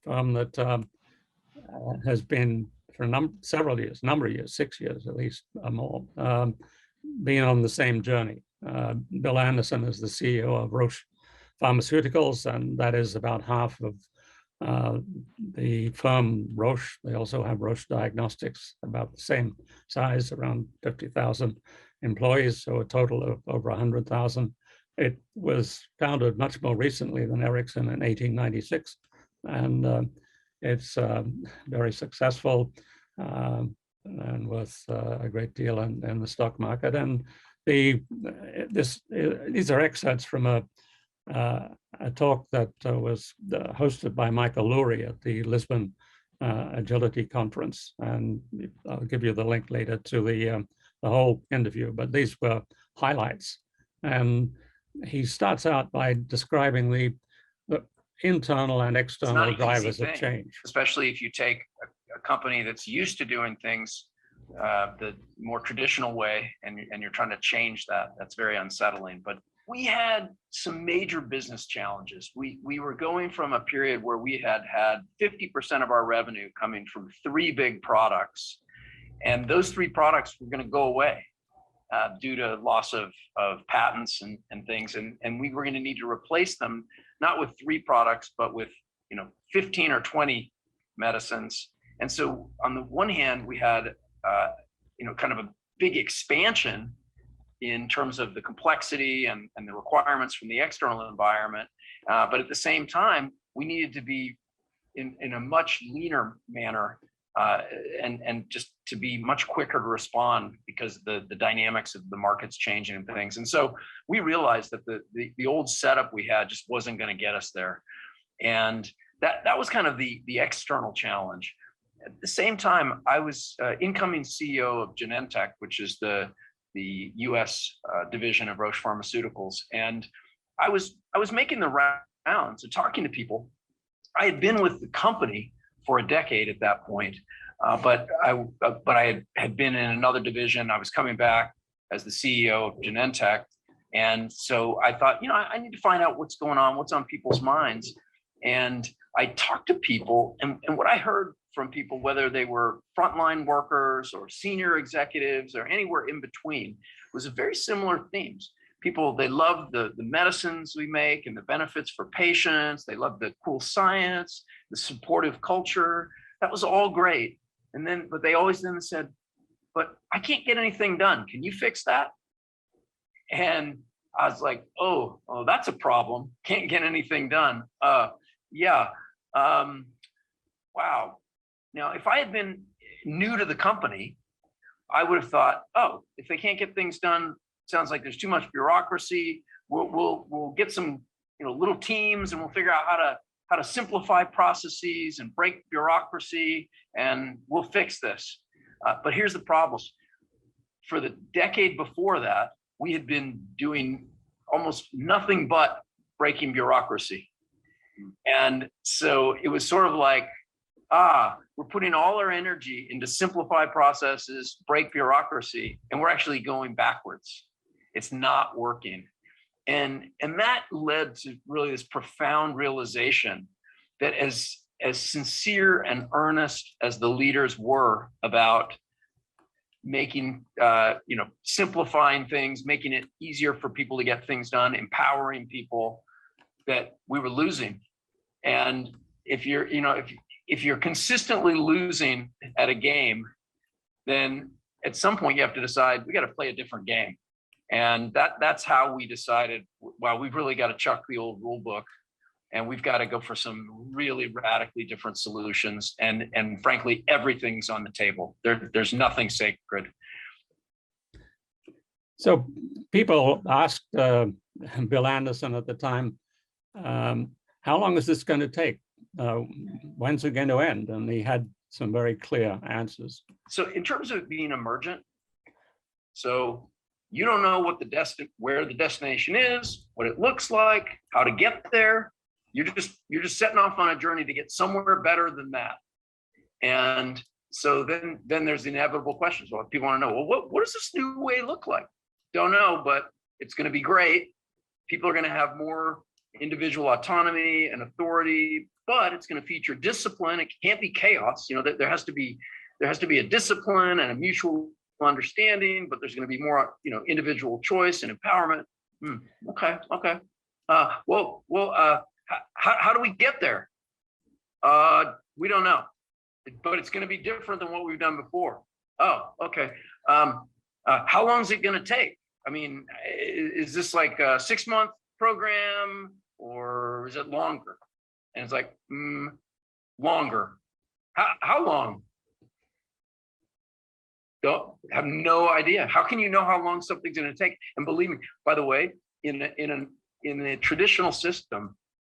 firm that has been for several years, number of years, 6 years at least or more, been on the same journey. Bill Anderson is the CEO of Roche Pharmaceuticals, and that is about half of the firm Roche. They also have Roche Diagnostics, about the same size, around 50,000 employees, so a total of over 100,000. It was founded much more recently than Ericsson in 1896, and it's very successful and worth a great deal in the stock market. And these are excerpts from a talk that was hosted by Michael Lurie at the Lisbon Agility Conference, and I'll give you the link later to the whole interview, but these were highlights. And he starts out by describing the internal and external drivers of change. Especially if you take a company that's used to doing things the more traditional way, and you're trying to change that, that's very unsettling. But we had some major business challenges. We were going from a period where we had 50% of our revenue coming from 3 big products, and those 3 products were going to go away due to loss of patents and things, and we were going to need to replace them, not with 3 products, but with 15 or 20 medicines. And so on the one hand, we had kind of a big expansion in terms of the complexity and the requirements from the external environment, but at the same time, we needed to be in a much leaner manner and just to be much quicker to respond, because the dynamics of the market's changing and things. And so we realized that the old setup we had just wasn't going to get us there, and that was kind of the external challenge. At the same time, I was incoming CEO of Genentech, which is the U.S. division of Roche Pharmaceuticals, and I was making the rounds and talking to people. I had been with the company for a decade at that point, but I had been in another division. I was coming back as the CEO of Genentech, and so I thought, I need to find out what's going on, what's on people's minds. And I talked to people, and what I heard from people, whether they were frontline workers or senior executives or anywhere in between, was a very similar themes. People, they love the medicines we make and the benefits for patients. They love the cool science, the supportive culture. That was all great. But they always then said, but I can't get anything done. Can you fix that? And I was like, oh, that's a problem. Can't get anything done. Yeah. Wow. Now, if I had been new to the company, I would have thought, oh, if they can't get things done, sounds like there's too much bureaucracy. We'll get some little teams, and we'll figure out how to simplify processes and break bureaucracy, and we'll fix this. But here's the problem. For the decade before that, we had been doing almost nothing but breaking bureaucracy. And so it was sort of like, we're putting all our energy into simplify processes, break bureaucracy, and we're actually going backwards. It's not working. And that led to really this profound realization that as sincere and earnest as the leaders were about making, simplifying things, making it easier for people to get things done, empowering people, that we were losing. And if you're consistently losing at a game, then at some point you have to decide, we got to play a different game. And that's how we decided, well, we've really got to chuck the old rule book, and we've got to go for some really radically different solutions. And frankly, everything's on the table. There's nothing sacred. So people asked Bill Anderson at the time, how long is this going to take? When's it going to end? And he had some very clear answers. So in terms of being emergent, so you don't know where the destination is, what it looks like, how to get there. You're just setting off on a journey to get somewhere better than that. And so then there's the inevitable questions. Well, people want to know, well, what does this new way look like? Don't know, but it's going to be great. People are going to have more individual autonomy and authority, but it's going to feature discipline. It can't be chaos. There has to be a discipline and a mutual understanding, but there's going to be more, individual choice and empowerment. Okay. How do we get there? We don't know, but it's going to be different than what we've done before. Oh, okay. How long is it going to take? I mean, is this like a 6-month program or is it longer? And it's like, longer. How long? Don't have no idea. How can you know how long something's going to take? And believe me, by the way, in a traditional system,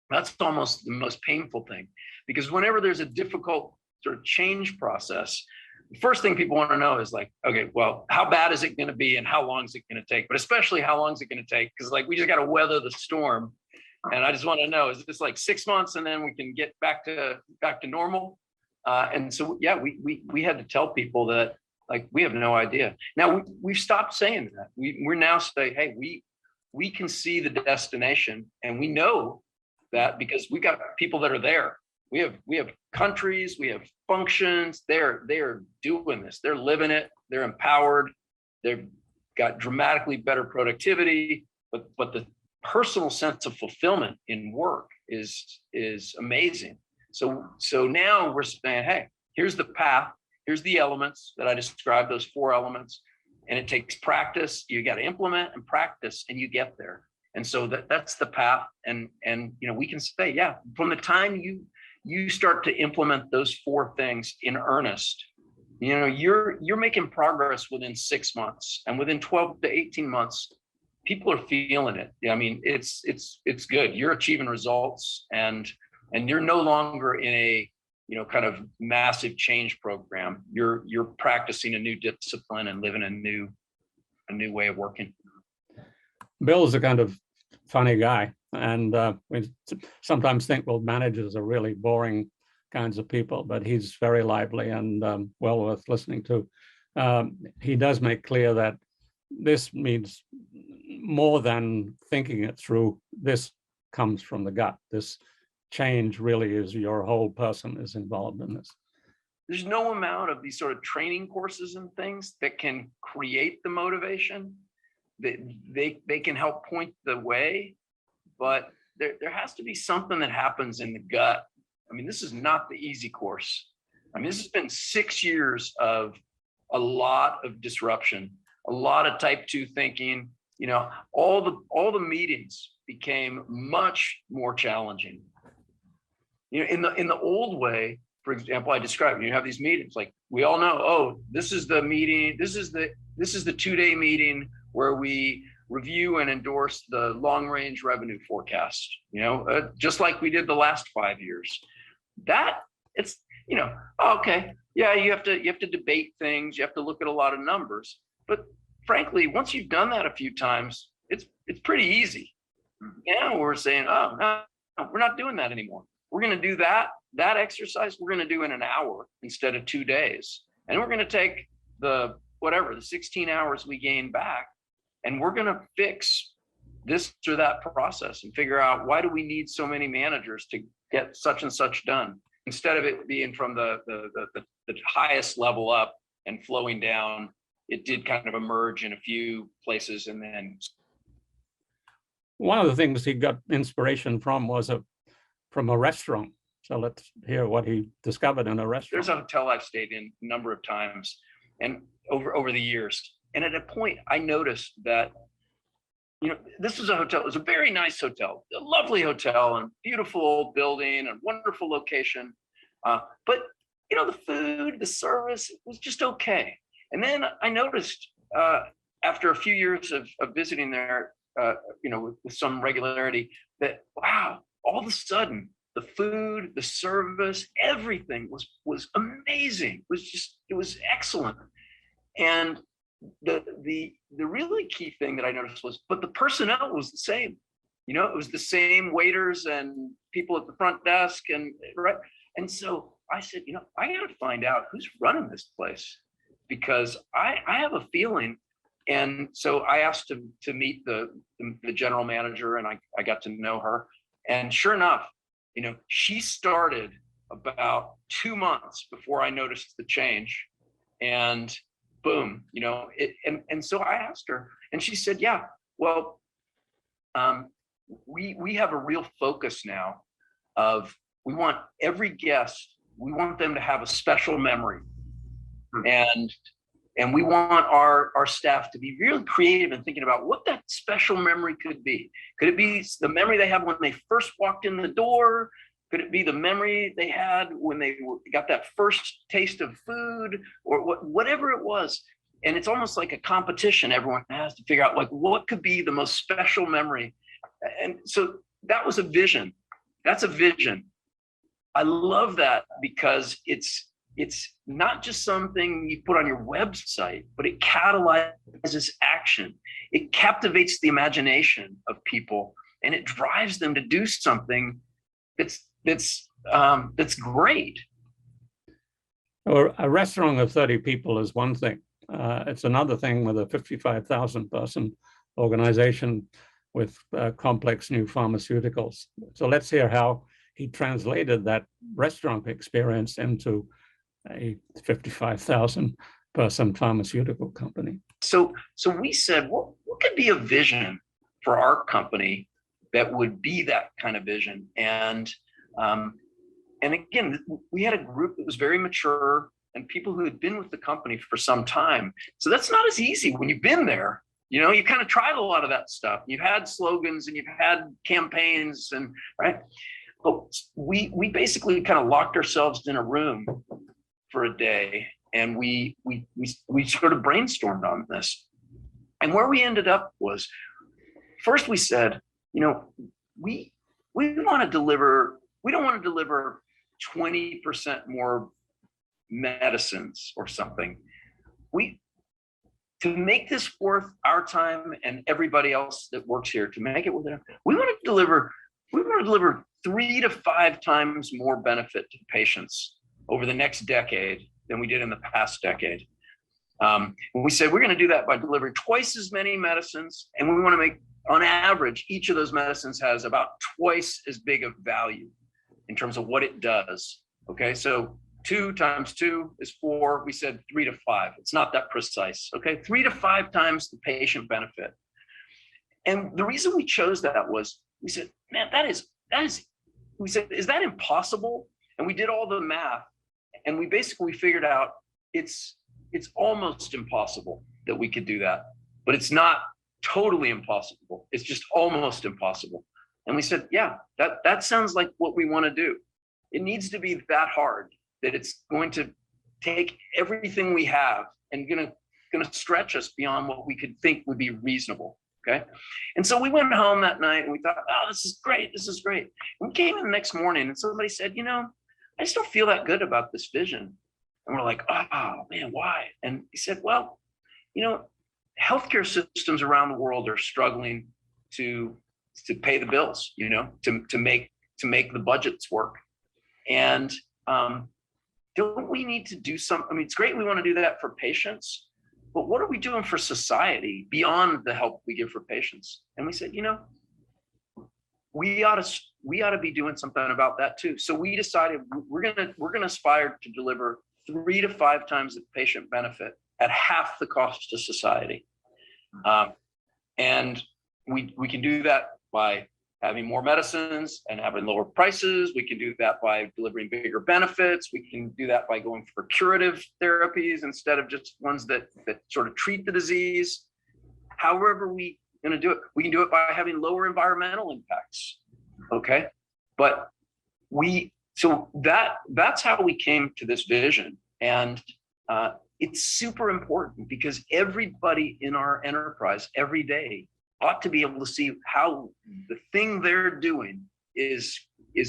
that's almost the most painful thing, because whenever there's a difficult sort of change process, the first thing people want to know is like, okay, well, how bad is it going to be and how long is it going to take? But especially how long is it going to take? Because like we just got to weather the storm. And I just want to know, is this like 6 months and then we can get back to normal? And so, yeah, we had to tell people that like we have no idea. Now we've stopped saying that. We're now saying, hey, we can see the destination, and we know that because we got people that are there. We have countries, we have functions. They are doing this. They're living it. They're empowered. They've got dramatically better productivity, but the personal sense of fulfillment in work is amazing. So now we're saying, hey, here's the path. Here's the elements that I described, those 4 elements, and it takes practice. You got to implement and practice, and you get there. And so that's the path. And we can say, yeah, from the time you start to implement those 4 things in earnest, you're making progress within 6 months, and within 12 to 18 months, people are feeling it. I mean, it's good. You're achieving results, and you're no longer in a kind of massive change program. You're practicing a new discipline and living a new way of working. Bill's a kind of funny guy, and we sometimes think, well, managers are really boring kinds of people, but he's very lively and well worth listening to. He does make clear that this means more than thinking it through. This comes from the gut. This change really is your whole person is involved in this. There's no amount of these sort of training courses and things that can create the motivation. They can help point the way, but there has to be something that happens in the gut. I mean, this is not the easy course. I mean, this has been 6 years of a lot of disruption, a lot of type 2 thinking. All the meetings became much more challenging. In the old way, for example, I described, you have these meetings, like we all know, oh, this is the meeting, this is the 2-day meeting where we review and endorse the long-range revenue forecast, just like we did the last 5 years. That it's, okay, yeah, you have to debate things, you have to look at a lot of numbers, but frankly, once you've done that a few times, it's pretty easy. Now we're saying, oh, no, we're not doing that anymore. We're going to do that exercise. We're going to do in an hour instead of 2 days. And we're going to take the 16 hours we gain back, and we're going to fix this or that process and figure out, why do we need so many managers to get such and such done, instead of it being from the highest level up and flowing down. It did kind of emerge in a few places. And then one of the things he got inspiration from was from a restaurant. So let's hear what he discovered in a restaurant. There's a hotel I've stayed in a number of times and over the years. And at a point I noticed that, this was a hotel. It was a very nice hotel, a lovely hotel, and beautiful old building and wonderful location. But the food, the service was just okay. And then I noticed after a few years of visiting there, with some regularity, that, wow, all of a sudden, the food, the service, everything was amazing. It was excellent. And the really key thing that I noticed was, but the personnel was the same. It was the same waiters and people at the front desk, and right. And so I said, I got to find out who's running this place, because I have a feeling. And so I asked him to meet the general manager, and I got to know her. And sure enough, she started about 2 months before I noticed the change, and boom, and so I asked her, and she said, yeah, well, we have a real focus now of, we want every guest, we want them to have a special memory. And we want our staff to be really creative in thinking about what that special memory could be. Could it be the memory they had when they first walked in the door? Could it be the memory they had when they got that first taste of food, or whatever it was? And it's almost like a competition. Everyone has to figure out, like, what could be the most special memory. And so that was a vision. That's a vision. I love that, because it's not just something you put on your website, but it catalyzes action. It captivates the imagination of people, and it drives them to do something that's great. Or a restaurant of 30 people is one thing. It's another thing with a 55,000 person organization with complex new pharmaceuticals. So let's hear how he translated that restaurant experience into a 55,000 person pharmaceutical company. So we said, what could be a vision for our company that would be that kind of vision? And again, we had a group that was very mature and people who had been with the company for some time. So that's not as easy when you've been there. You kind of tried a lot of that stuff. You've had slogans and you've had campaigns, and right. But we basically kind of locked ourselves in a room for a day, and we sort of brainstormed on this. And where we ended up was, first we said, we want to deliver. We don't want to deliver 20% more medicines or something. To make this worth our time and everybody else that works here, to make it worth it, we want to deliver 3 to 5 times more benefit to patients over the next decade than we did in the past decade. We said we're going to do that by delivering twice as many medicines, and we want to make, on average, each of those medicines has about twice as big of value in terms of what it does. Okay, so 2 times 2 is 4. We said 3 to 5. It's not that precise. Okay, 3 to 5 times the patient benefit. And the reason we chose that was, we said, man, that is. We said, is that impossible? And we did all the math, and we basically figured out it's almost impossible that we could do that, but it's not totally impossible. It's just almost impossible. And we said, yeah, that sounds like what we want to do. It needs to be that hard, that it's going to take everything we have and going to stretch us beyond what we could think would be reasonable. Okay. And so we went home that night and we thought, oh, this is great. This is great. And we came in the next morning and somebody said, I just don't feel that good about this vision. And we're like, oh man, why? And he said, well, healthcare systems around the world are struggling to pay the bills, to make the budgets work. And don't we need to do something? I mean, it's great we want to do that for patients, but what are we doing for society beyond the help we give for patients? And we said, we ought to be doing something about that too. So we decided we're gonna aspire to deliver 3 to 5 times the patient benefit at half the cost to society. And we can do that by having more medicines and having lower prices. We can do that by delivering bigger benefits. We can do that by going for curative therapies instead of just ones that sort of treat the disease. However we going to do it, we can do it by having lower environmental impacts. Okay, but that's how we came to this vision, and it's super important because everybody in our enterprise every day ought to be able to see how the thing they're doing is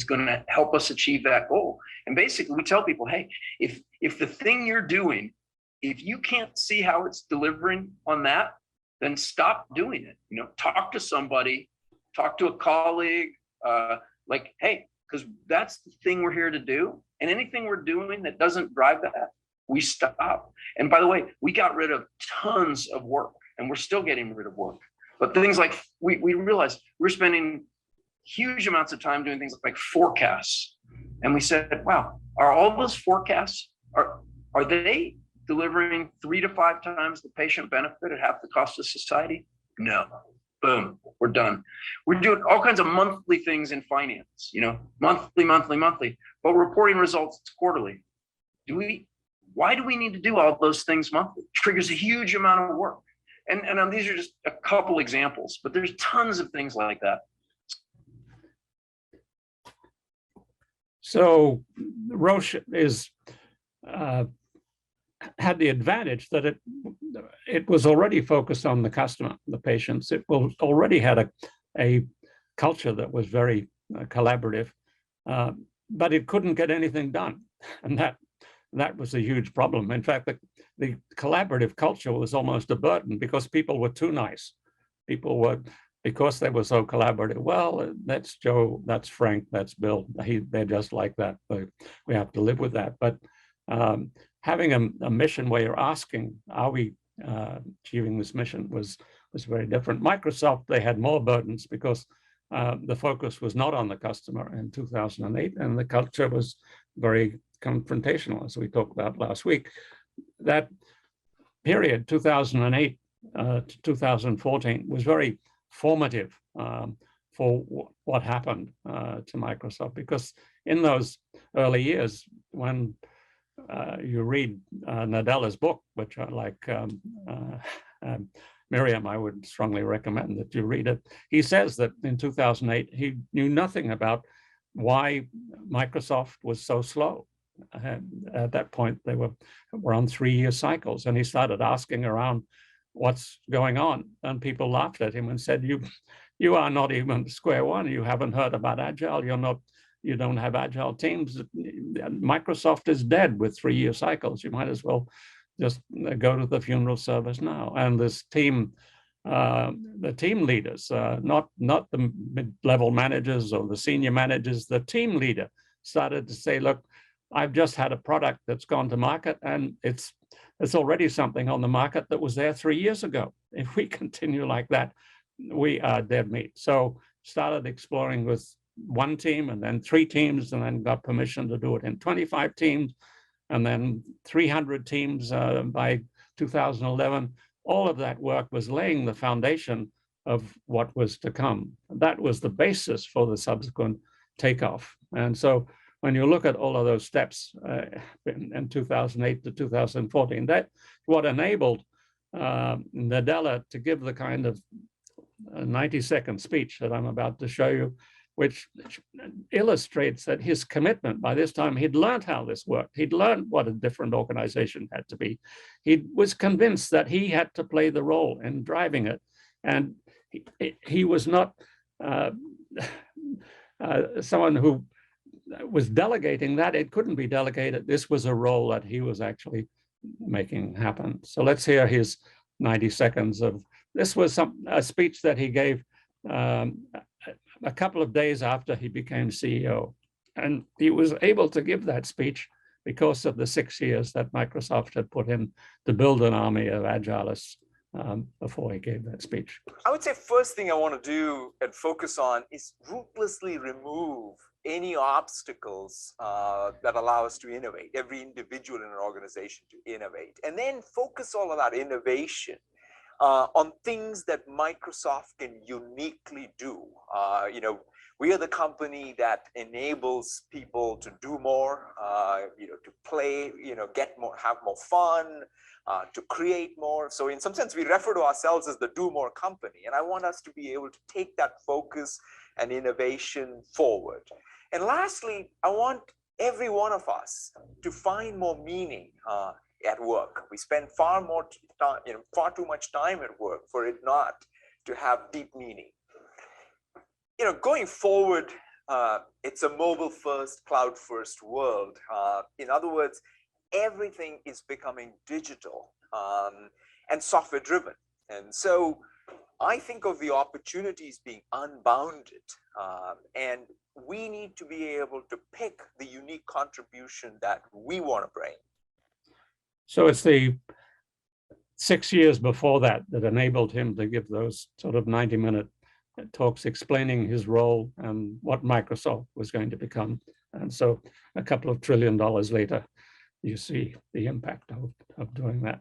going to help us achieve that goal. And basically we tell people, hey, if the thing you're doing, if you can't see how it's delivering on that, then stop doing it. Talk to somebody, talk to a colleague, like, hey, because that's the thing we're here to do. And anything we're doing that doesn't drive that, we stop. And by the way, we got rid of tons of work, and we're still getting rid of work. But things like we realized we're spending huge amounts of time doing things like forecasts. And we said, wow, are all those forecasts, are they delivering 3 to 5 times the patient benefit at half the cost of society? No. Boom, we're done. We're doing all kinds of monthly things in finance, monthly, but we're reporting results quarterly. Why do we need to do all those things monthly? Triggers a huge amount of work. And these are just a couple examples, but there's tons of things like that. So Roche had the advantage that it was already focused on the customer, the patients. It already had a culture that was very collaborative, but it couldn't get anything done, and that was a huge problem. In fact, the collaborative culture was almost a burden because people were too nice. Because they were so collaborative. Well, that's Joe, that's Frank, that's Bill. They're just like that. We have to live with that. But having a mission where you're asking, are we achieving this mission was very different. Microsoft, they had more burdens because the focus was not on the customer in 2008, and the culture was very confrontational, as we talked about last week. That period, 2008 to 2014, was very formative for what happened to Microsoft, because in those early years, when you read Nadella's book, which I like, Miriam, I would strongly recommend that you read it. He says that in 2008, he knew nothing about why Microsoft was so slow. At that point, they were on 3-year cycles, and he started asking around what's going on, and people laughed at him and said, you are not even square one. You haven't heard about Agile. You don't have Agile teams. Microsoft is dead with 3-year cycles. You might as well just go to the funeral service now. And this team, the team leaders, not the mid-level managers or the senior managers, the team leader started to say, look, I've just had a product that's gone to market, and it's already something on the market that was there 3 years ago. If we continue like that, we are dead meat. So started exploring with 1 team, and then 3 teams, and then got permission to do it in 25 teams, and then 300 teams by 2011. All of that work was laying the foundation of what was to come. That was the basis for the subsequent takeoff. And so when you look at all of those steps in 2008 to 2014, that's what enabled Nadella to give the kind of 90-second speech that I'm about to show you, which illustrates that his commitment, by this time, he'd learned how this worked. He'd learned what a different organization had to be. He was convinced that he had to play the role in driving it. And he was not someone who was delegating that. It couldn't be delegated. This was a role that he was actually making happen. So let's hear his 90 seconds of, this was a speech that he gave a couple of days after he became CEO. And he was able to give that speech because of the 6 years that Microsoft had put in to build an army of Agilists before he gave that speech. I would say first thing I want to do and focus on is ruthlessly remove any obstacles that allow us to innovate, every individual in an organization to innovate, and then focus all of that innovation on things that Microsoft can uniquely do. We are the company that enables people to do more, to play, get more, have more fun, to create more. So in some sense, we refer to ourselves as the do more company. And I want us to be able to take that focus and innovation forward. And lastly, I want every one of us to find more meaning at work. We spend far too much time at work for it not to have deep meaning. Going forward, it's a mobile first, cloud first world. In other words, everything is becoming digital and software driven. And so I think of the opportunities being unbounded, and we need to be able to pick the unique contribution that we want to bring. So it's the 6 years before that enabled him to give those sort of 90-minute talks explaining his role and what Microsoft was going to become. And so a couple of $1 trillion later, you see the impact of doing that.